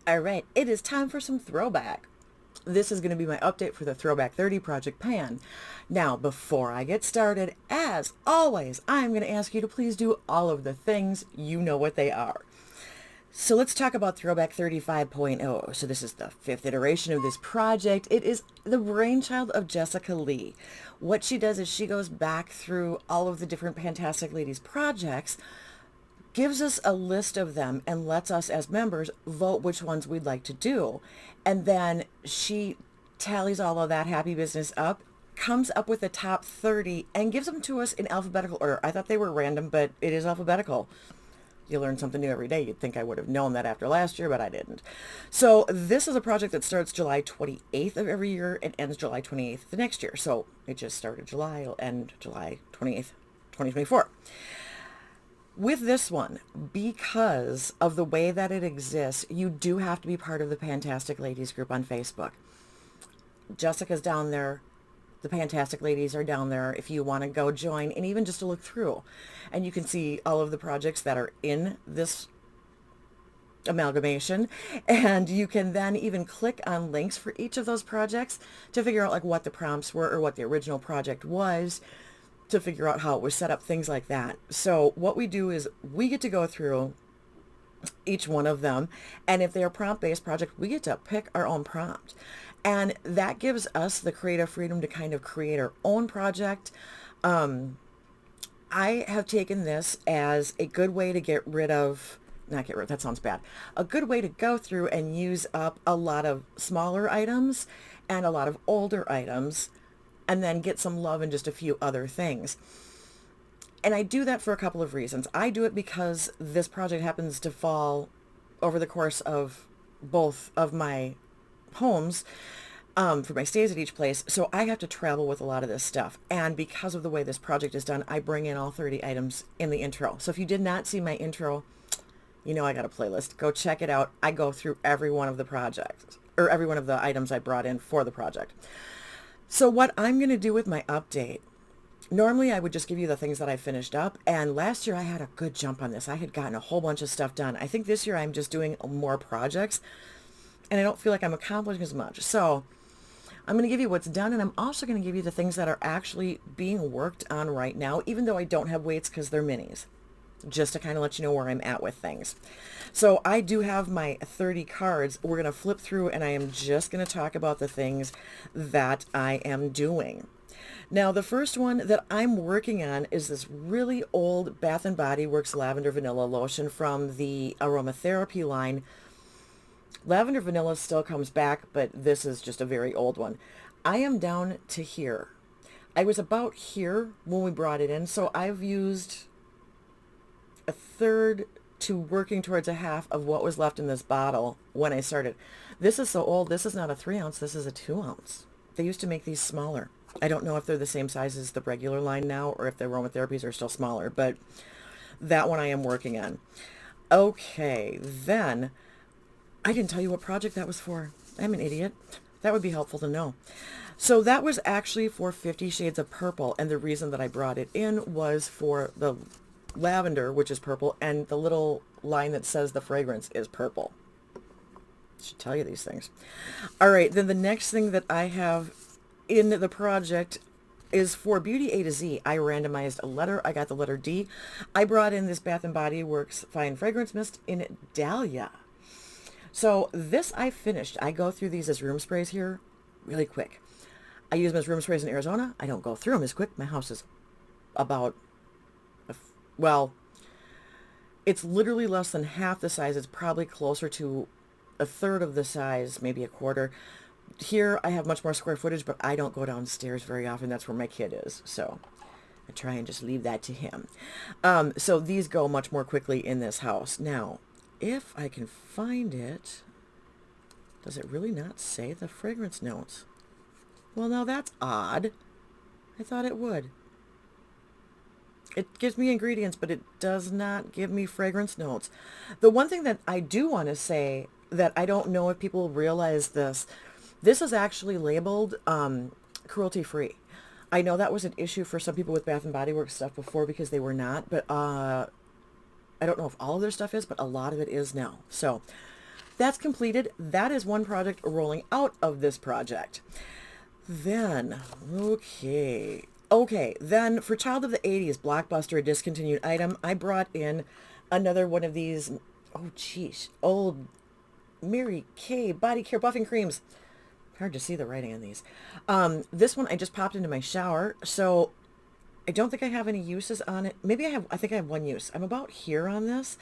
All right, it is time for some throwback. This is going to be my update for the Throwback 30 Project Pan. Now, before I get started, as always, I'm going to ask you to please do all of the things. You know what they are. So let's talk about Throwback 35.0. So this is the fifth iteration of this project. It is the brainchild of Jessica Lee. What she does is she goes back through all of the different PANtastic Ladies projects, gives us a list of them, and lets us as members vote which ones we'd like to do. And then she tallies all of that happy business up, comes up with the top 30, and gives them to us in alphabetical order. I thought they were random, but it is alphabetical. You learn something new every day. You'd think I would have known that after last year, but I didn't. So this is a project that starts July 28th of every year and ends July 28th the next year. So it just started July, it'll end July 28th, 2024. With this one, because of the way that it exists, you do have to be part of the PANtastic Ladies group on Facebook. Jessica's down there. The PANtastic Ladies are down there if you want to go join and even just to look through. And you can see all of the projects that are in this amalgamation. And you can then even click on links for each of those projects to figure out like what the prompts were or what the original project was, to figure out how it was set up, things like that. So what we do is we get to go through each one of them, and if they're prompt-based project, we get to pick our own prompt. And that gives us the creative freedom to kind of create our own project. I have taken this as a good way to get rid of, not get rid, that sounds bad, a good way to go through and use up a lot of smaller items and a lot of older items, and then get some love in just a few other things. And I do that for a couple of reasons. I do it because this project happens to fall over the course of both of my homes, for my stays at each place. So I have to travel with a lot of this stuff. And because of the way this project is done, I bring in all 30 items in the intro. So if you did not see my intro, you know I got a playlist. Go check it out. I go through every one of the projects, or every one of the items I brought in for the project. So what I'm going to do with my update, normally I would just give you the things that I finished up. And last year I had a good jump on this. I had gotten a whole bunch of stuff done. I think this year I'm just doing more projects and I don't feel like I'm accomplishing as much. So I'm going to give you what's done, and I'm also going to give you the things that are actually being worked on right now, even though I don't have weights because they're minis, just to kind of let you know where I'm at with things. So I do have my 30 cards. We're going to flip through, and I am just going to talk about the things that I am doing. Now, the first one that I'm working on is this really old Bath & Body Works Lavender Vanilla Lotion from the aromatherapy line. Lavender Vanilla still comes back, but this is just a very old one. I am down to here. I was about here when we brought it in, so I've used a third to working towards a half of what was left in this bottle when I started. This is so old. This is not a 3 ounce. This is a 2 ounce. They used to make these smaller. I don't know if they're the same size as the regular line now or if the aromatherapies are still smaller, but that one I am working on. Okay, then I didn't tell you what project that was for. I'm an idiot. That would be helpful to know. So that was actually for 50 Shades of Purple, and the reason that I brought it in was for the lavender, which is purple, and the little line that says the fragrance is purple. I should tell you these things. All right, then the next thing that I have in the project is for Beauty A to Z. I randomized a letter. I got the letter D. I brought in this Bath & Body Works Fine Fragrance Mist in Dahlia. So this I finished. I go through these as room sprays here really quick. I use them as room sprays in Arizona. I don't go through them as quick. My house is about, well, it's literally less than half the size. It's probably closer to a third of the size, maybe a quarter. Here I have much more square footage, but I don't go downstairs very often. That's where my kid is. So I try and just leave that to him. So these go much more quickly in this house. Now, if I can find it, does it really not say the fragrance notes? Well, now that's odd. I thought it would. It gives me ingredients, but it does not give me fragrance notes. The one thing that I do want to say that I don't know if people realize this is actually labeled cruelty-free. I know that was an issue for some people with Bath & Body Works stuff before because they were not, but I don't know if all of their stuff is, but a lot of it is now. So that's completed. That is one project rolling out of this project. Then, okay, then for Child of the 80s, Blockbuster, a discontinued item, I brought in another one of these, oh geez, old Mary Kay body care buffing creams. Hard to see the writing on these. This one I just popped into my shower, so I don't think I have any uses on it. Maybe I have, I think I have one use. I'm about here on this,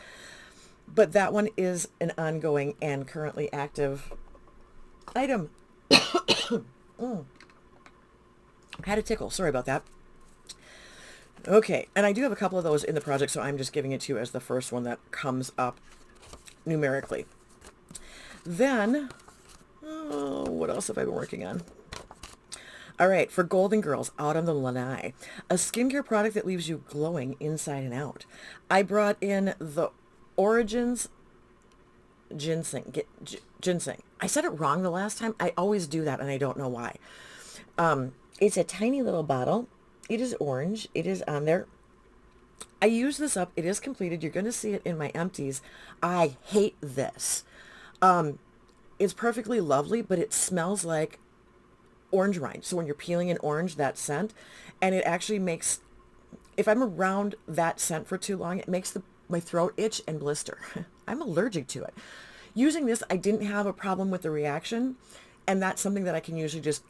but that one is an ongoing and currently active item. Had a tickle. Sorry about that. Okay, and I do have a couple of those in the project, so I'm just giving it to you as the first one that comes up numerically. Then, what else have I been working on? All right, for Golden Girls, out on the lanai, a skincare product that leaves you glowing inside and out. I brought in the Origins ginseng. I said it wrong the last time. I always do that, and I don't know why. It's a tiny little bottle. It is orange. It is on there. I use this up. It is completed. You're going to see it in my empties. I hate this. It's perfectly lovely, but it smells like orange rind. So when you're peeling an orange, that scent, and it actually makes, if I'm around that scent for too long, it makes my throat itch and blister. I'm allergic to it. Using this, I didn't have a problem with the reaction, and that's something that I can usually just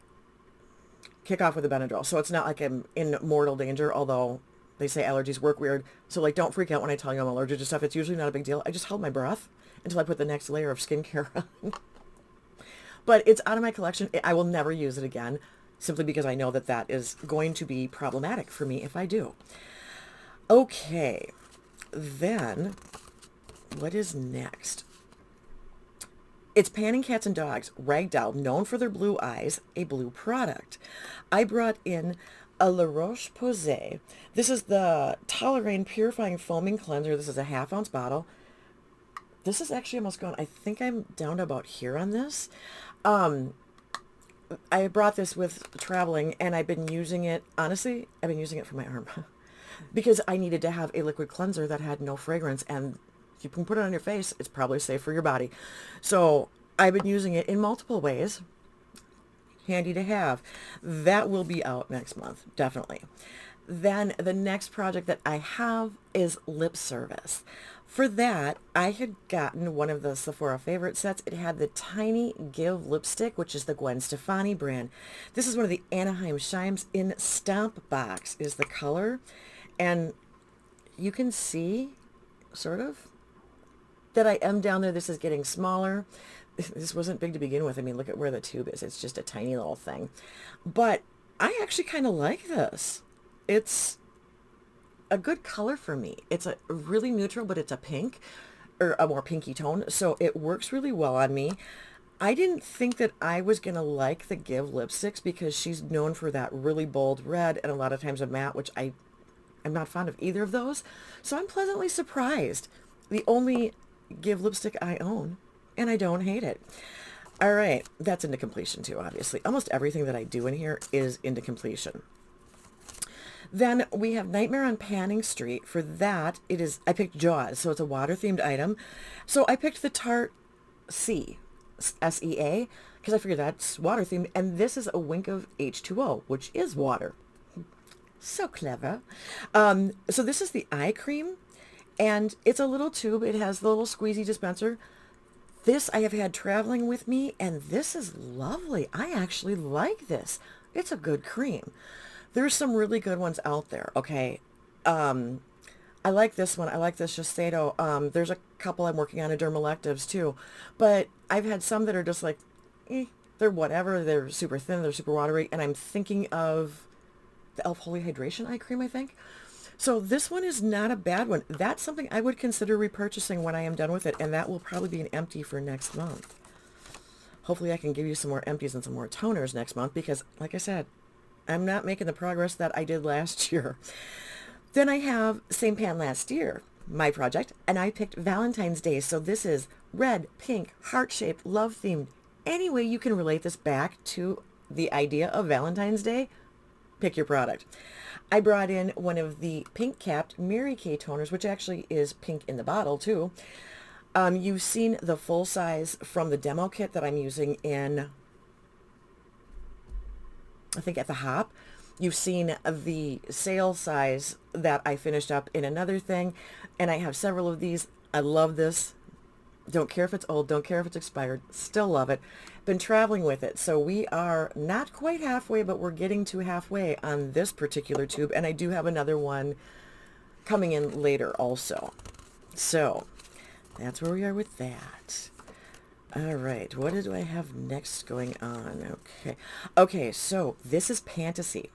kick off with a Benadryl. So it's not like I'm in mortal danger, although they say allergies work weird. So like, don't freak out when I tell you I'm allergic to stuff. It's usually not a big deal. I just hold my breath until I put the next layer of skincare on. But it's out of my collection. I will never use it again, simply because I know that that is going to be problematic for me if I do. Okay, then what is next? It's Panning Cats and Dogs, Ragdoll, known for their blue eyes, a blue product. I brought in a La Roche-Posay. This is the Toleraine Purifying Foaming Cleanser. This is a 1/2 ounce bottle. This is actually almost gone. I think I'm down to about here on this. I brought this with traveling, and I've been using it, honestly, I've been using it for my arm because I needed to have a liquid cleanser that had no fragrance, and you can put it on your face. It's probably safe for your body. So I've been using it in multiple ways. Handy to have. That will be out next month, definitely. Then the next project that I have is lip service. For that, I had gotten one of the Sephora favorite sets. It had the Tiny Give lipstick, which is the Gwen Stefani brand. This is one of the Anaheim Shimes in Stomp Box is the color. And you can see, sort of, that I am down there. This is getting smaller. This wasn't big to begin with. I mean, look at where the tube is. It's just a tiny little thing. But I actually kind of like this. It's a good color for me. It's a really neutral, but it's a pink, or a more pinky tone, so it works really well on me. I didn't think that I was going to like the Give lipsticks because she's known for that really bold red and a lot of times a matte, which I'm not fond of either of those. So I'm pleasantly surprised. The only Give lipstick I own, and I don't hate it. All right, that's into completion too, obviously. Almost everything that I do in here is into completion. Then we have Nightmare on Panning Street. For that, I picked Jaws, so it's a water-themed item. So I picked the Tarte C, S-E-A, because I figured that's water-themed, and this is a wink of H2O, which is water. So clever. So this is the eye cream, and it's a little tube. It has the little squeezy dispenser. This I have had traveling with me, and this is lovely. I actually like this. It's a good cream. There's some really good ones out there, okay? I like this one. I like this Shiseido. There's a couple I'm working on in Dermalectives too. But I've had some that are just like, they're whatever. They're super thin. They're super watery. And I'm thinking of the e.l.f. Holy Hydration Eye Cream, I think. So this one is not a bad one. That's something I would consider repurchasing when I am done with it. And that will probably be an empty for next month. Hopefully I can give you some more empties and some more toners next month because, like I said, I'm not making the progress that I did last year. Then I have Same Pan Last Year, my project, and I picked Valentine's Day. So this is red, pink, heart-shaped, love-themed. Any way you can relate this back to the idea of Valentine's Day, pick your product. I brought in one of the pink-capped Mary Kay toners, which actually is pink in the bottle too. You've seen the full size from the demo kit that I'm using in, I think, at the Hop. You've seen the sale size that I finished up in another thing, and I have several of these. I love this. Don't care if it's old, don't care if it's expired, still love it. Been traveling with it. So we are not quite halfway, but we're getting to halfway on this particular tube, and I do have another one coming in later also. So that's where we are with that. All right, what do I have next going on? Okay, so this is Fantasy.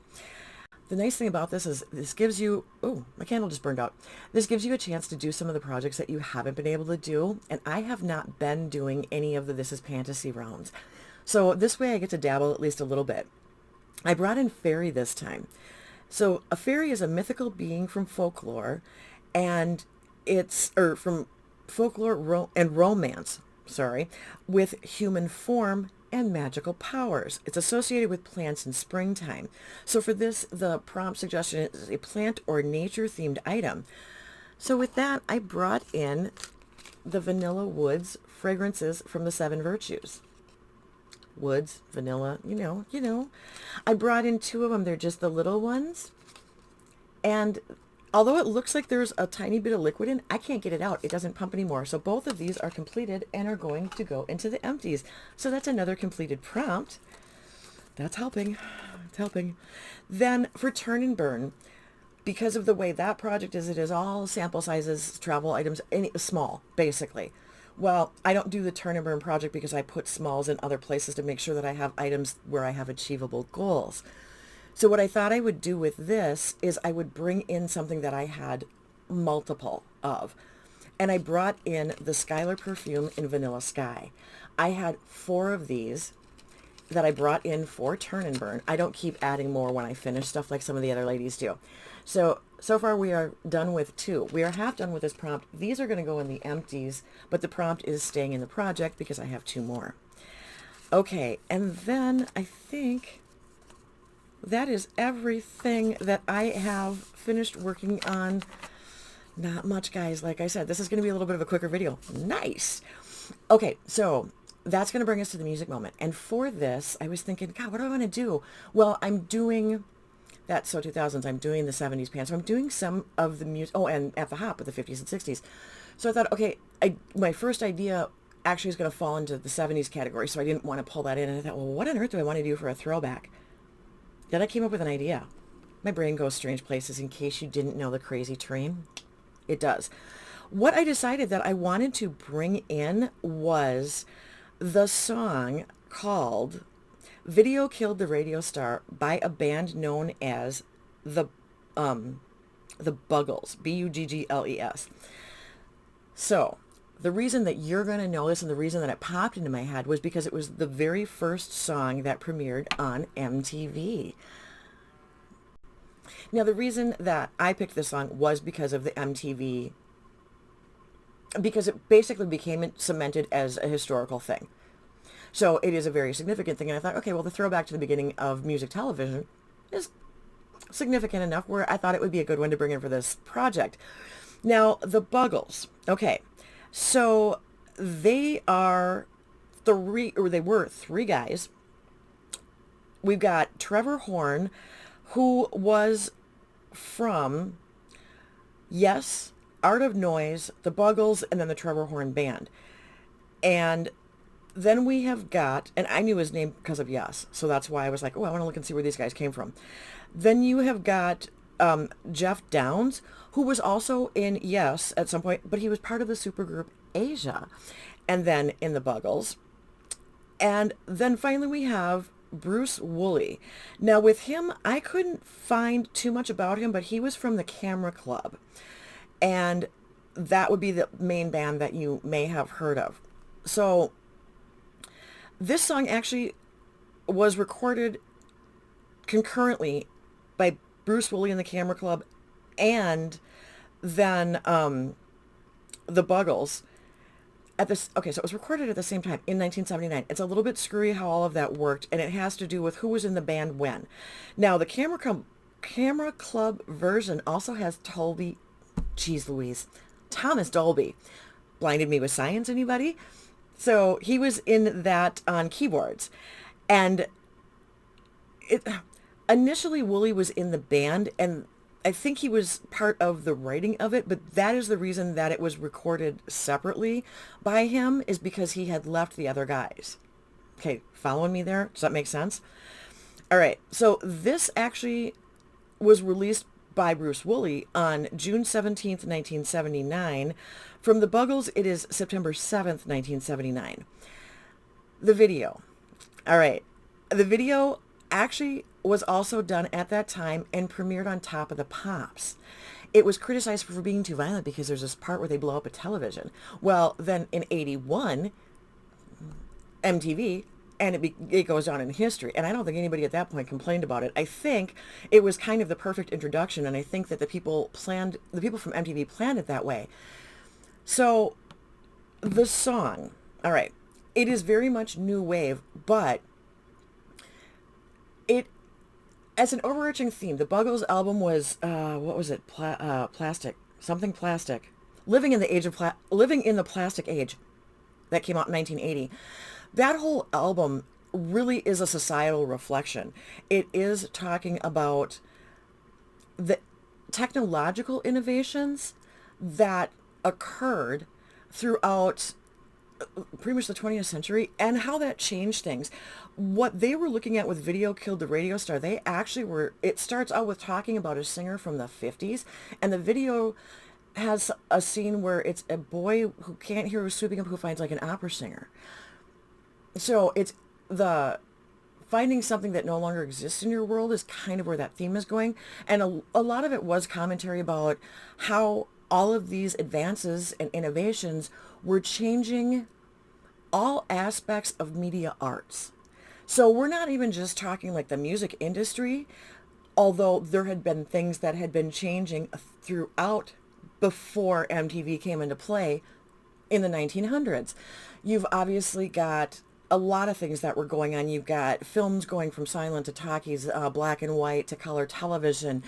The nice thing about this is this gives you, oh, my candle just burned out. This gives you a chance to do some of the projects that you haven't been able to do. And I have not been doing any of the This is Fantasy rounds. So this way I get to dabble at least a little bit. I brought in fairy this time. So a fairy is a mythical being from folklore, and from folklore and romance, with human form and magical powers. It's associated with plants in springtime. So for this, the prompt suggestion is a plant or nature-themed item. So with that, I brought in the Vanilla Woods fragrances from the 7 Virtues. Woods, vanilla, you know. I brought in 2 of them. They're just the little ones. And although it looks like there's a tiny bit of liquid in, I can't get it out. It doesn't pump anymore. So both of these are completed and are going to go into the empties. So that's another completed prompt. That's helping. It's helping. Then for Turn and Burn, because of the way that project is, it is all sample sizes, travel items, small, basically. Well, I don't do the Turn and Burn project because I put smalls in other places to make sure that I have items where I have achievable goals. So what I thought I would do with this is I would bring in something that I had multiple of. And I brought in the Skylar perfume in Vanilla Sky. I had 4 of these that I brought in for Turn and Burn. I don't keep adding more when I finish stuff like some of the other ladies do. So far we are done with 2. We are half done with this prompt. These are going to go in the empties, but the prompt is staying in the project because I have 2 more. Okay, and then I think that is everything that I have finished working on. Not much, guys. Like I said, this is going to be a little bit of a quicker video. Nice. Okay, so that's going to bring us to the music moment. And for this, I was thinking, God, what do I want to do? Well, I'm doing that. So 2000s, I'm doing the 70s pan. So I'm doing some of the music. Oh, and at the Hop with the 50s and 60s. So I thought, okay, my first idea actually is going to fall into the 70s category. So I didn't want to pull that in. And I thought, well, what on earth do I want to do for a throwback? Then I came up with an idea. My brain goes strange places in case you didn't know the crazy train. It does. What I decided that I wanted to bring in was the song called Video Killed the Radio Star by a band known as the Buggles, Buggles. So the reason that you're going to know this and the reason that it popped into my head was because it was the very first song that premiered on MTV. Now, the reason that I picked this song was because of the MTV, because it basically became cemented as a historical thing. So it is a very significant thing. And I thought, okay, well, the throwback to the beginning of music television is significant enough where I thought it would be a good one to bring in for this project. Now, the Buggles. Okay. So they were 3 guys. We've got Trevor Horn, who was from, yes, Art of Noise, the Buggles, and then the Trevor Horn Band. And then we have got, and I knew his name because of Yes, so that's why I was like, oh, I want to look and see where these guys came from. Then you have got Jeff Downs, who was also in Yes at some point, but he was part of the supergroup Asia, and then in the Buggles. And then finally we have Bruce Woolley. Now with him, I couldn't find too much about him, but he was from the Camera Club. And that would be the main band that you may have heard of. So this song actually was recorded concurrently by Bruce Woolley and the Camera Club and then the Buggles. Okay, so it was recorded at the same time in 1979. It's a little bit screwy how all of that worked, and it has to do with who was in the band when. Now, the Camera Club version also has Thomas Dolby. Blinded Me with Science, anybody? So he was in that on keyboards. And it initially Wooly was in the band, and I think he was part of the writing of it, but that is the reason that it was recorded separately by him, is because he had left the other guys. Okay, following me there? Does that make sense? All right, so this actually was released by Bruce Woolley on June 17th, 1979. From the Buggles, it is September 7th, 1979. The video. All right. The video actually was also done at that time and premiered on Top of the Pops. It was criticized for being too violent because there's this part where they blow up a television. Well, then in 81, MTV, and it goes on in history. And I don't think anybody at that point complained about it. I think it was kind of the perfect introduction, and I think that the people from MTV planned it that way. So the song, all right, it is very much new wave, but it, as an overarching theme, the Buggles album was, what was it? Plastic, something plastic. Living in the Plastic Age. That came out in 1980. That whole album really is a societal reflection. It is talking about the technological innovations that occurred throughout pretty much the 20th century and how that changed things. What they were looking at with Video Killed the Radio Star, they actually were, it starts out with talking about a singer from the 50s, and the video has a scene where it's a boy who can't hear who's swooping up, who finds like an opera singer. So it's the finding something that no longer exists in your world is kind of where that theme is going. And a lot of it was commentary about how all of these advances and innovations were changing all aspects of media arts. So we're not even just talking like the music industry, although there had been things that had been changing throughout before MTV came into play in the 1900s. You've obviously got a lot of things that were going on. You've got films going from silent to talkies, black and white to color television,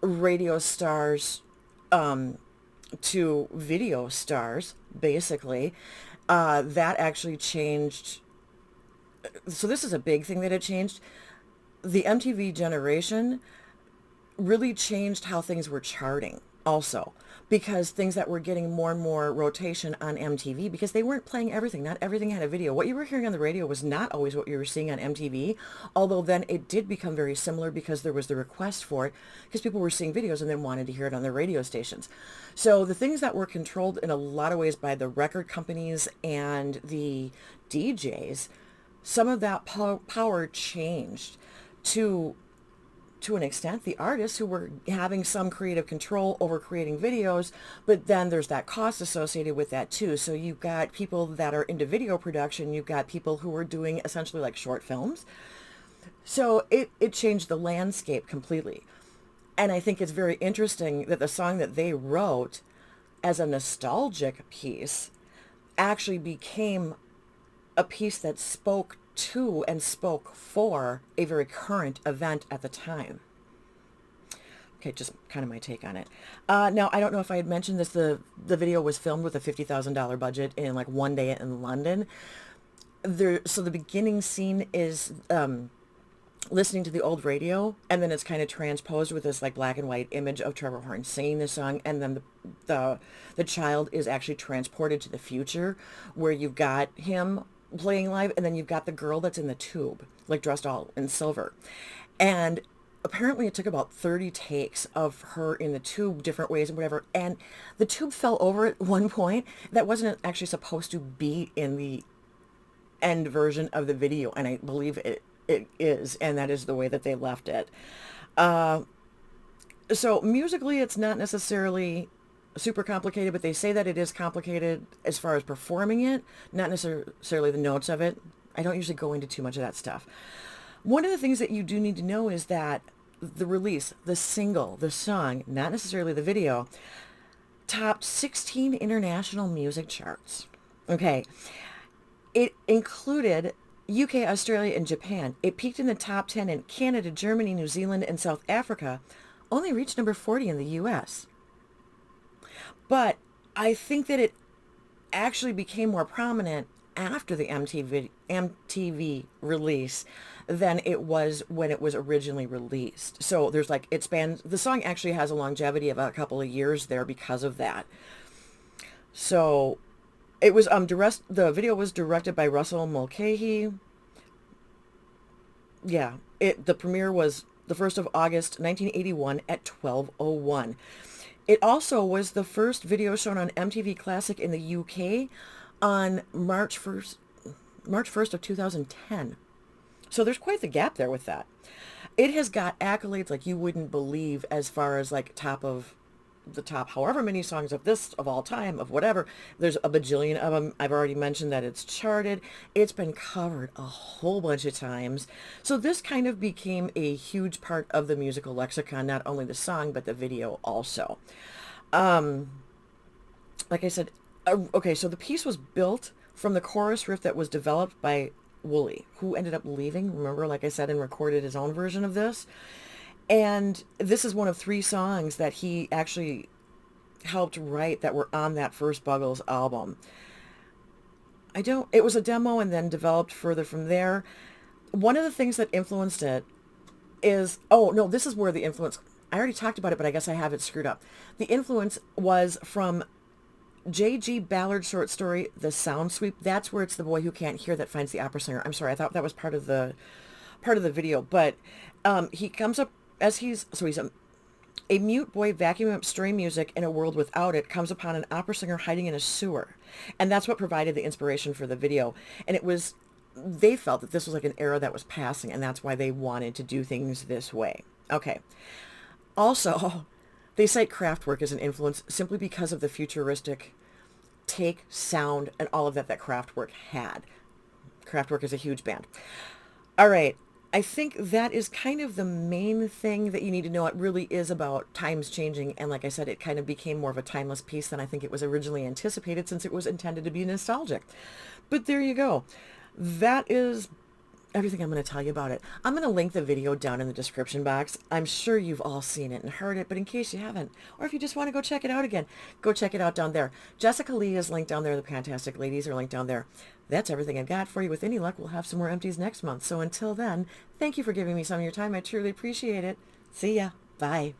radio stars to video stars, basically. That actually changed. So this is a big thing that it changed. The MTV generation really changed how things were charting also, because things that were getting more and more rotation on MTV, because they weren't playing everything. Not everything had a video. What you were hearing on the radio was not always what you were seeing on MTV, although then it did become very similar because there was the request for it, because people were seeing videos and then wanted to hear it on the radio stations. So the things that were controlled in a lot of ways by the record companies and the DJs, some of that power changed to an extent, the artists who were having some creative control over creating videos, but then there's that cost associated with that too. So you've got people that are into video production, you've got people who are doing essentially like short films. So it changed the landscape completely. And I think it's very interesting that the song that they wrote as a nostalgic piece actually became a piece that spoke to and spoke for a very current event at the time. Okay, just kind of my take on it. Now, I don't know if I had mentioned this. The video was filmed with a $50,000 budget in like one day in London. So the beginning scene is listening to the old radio, and then it's kind of transposed with this like black and white image of Trevor Horn singing the song, and then the child is actually transported to the future, where you've got him playing live, and then you've got the girl that's in the tube, like dressed all in silver. And apparently it took about 30 takes of her in the tube, different ways and whatever, and the tube fell over at one point. That wasn't actually supposed to be in the end version of the video, and I believe it is, and that is the way that they left it. So musically it's not necessarily super complicated, but they say that it is complicated as far as performing it, not necessarily the notes of it. I don't usually go into too much of that stuff. One of the things that you do need to know is that the release, the single, the song, not necessarily the video, topped 16 international music charts. Okay. It included UK, Australia, and Japan. It peaked in the top 10 in Canada, Germany, New Zealand, and South Africa. Only reached number 40 in the US. But I think that actually became more prominent after the MTV release than it was when it was originally released. So there's like, it spans, the song actually has a longevity of a couple of years there because of that. So it was the video was directed by Russell Mulcahy. Yeah, the premiere was the 1st of August 1981 at 12:01. It also was the first video shown on MTV Classic in the UK on March 1st of 2010. So there's quite the gap there with that. It has got accolades like you wouldn't believe as far as like top of the top however many songs of this of all time of whatever. There's a bajillion of them. I've already mentioned that it's charted. It's been covered a whole bunch of times. So this kind of became a huge part of the musical lexicon, not only the song but the video also. Like I said, okay, so the piece was built from the chorus riff that was developed by Woolley, who ended up leaving, remember, like I said, and recorded his own version of this. And this is one of 3 songs that he actually helped write that were on that first Buggles album. It was a demo and then developed further from there. One of the things that influenced it is, oh no, this is where the influence, I already talked about it, but I guess I have it screwed up. The influence was from J.G. Ballard's short story, The Sound Sweep. That's where it's the boy who can't hear that finds the opera singer. I'm sorry, I thought that was part of the video, but he comes up as he's a mute boy vacuuming up stray music in a world without it, comes upon an opera singer hiding in a sewer. And that's what provided the inspiration for the video. And they felt that this was like an era that was passing, and that's why they wanted to do things this way. Okay. Also, they cite Kraftwerk as an influence simply because of the futuristic take, sound, and all of that Kraftwerk had. Kraftwerk is a huge band. All right. I think that is kind of the main thing that you need to know. It really is about times changing. And like I said, it kind of became more of a timeless piece than I think it was originally anticipated, since it was intended to be nostalgic. But there you go. That is everything I'm going to tell you about it. I'm going to link the video down in the description box. I'm sure you've all seen it and heard it, but in case you haven't, or if you just want to go check it out again, go check it out down there. Jessica Lee is linked down there. The PANtastic Ladies are linked down there. That's everything I've got for you. With any luck, we'll have some more empties next month. So until then, thank you for giving me some of your time. I truly appreciate it. See ya. Bye.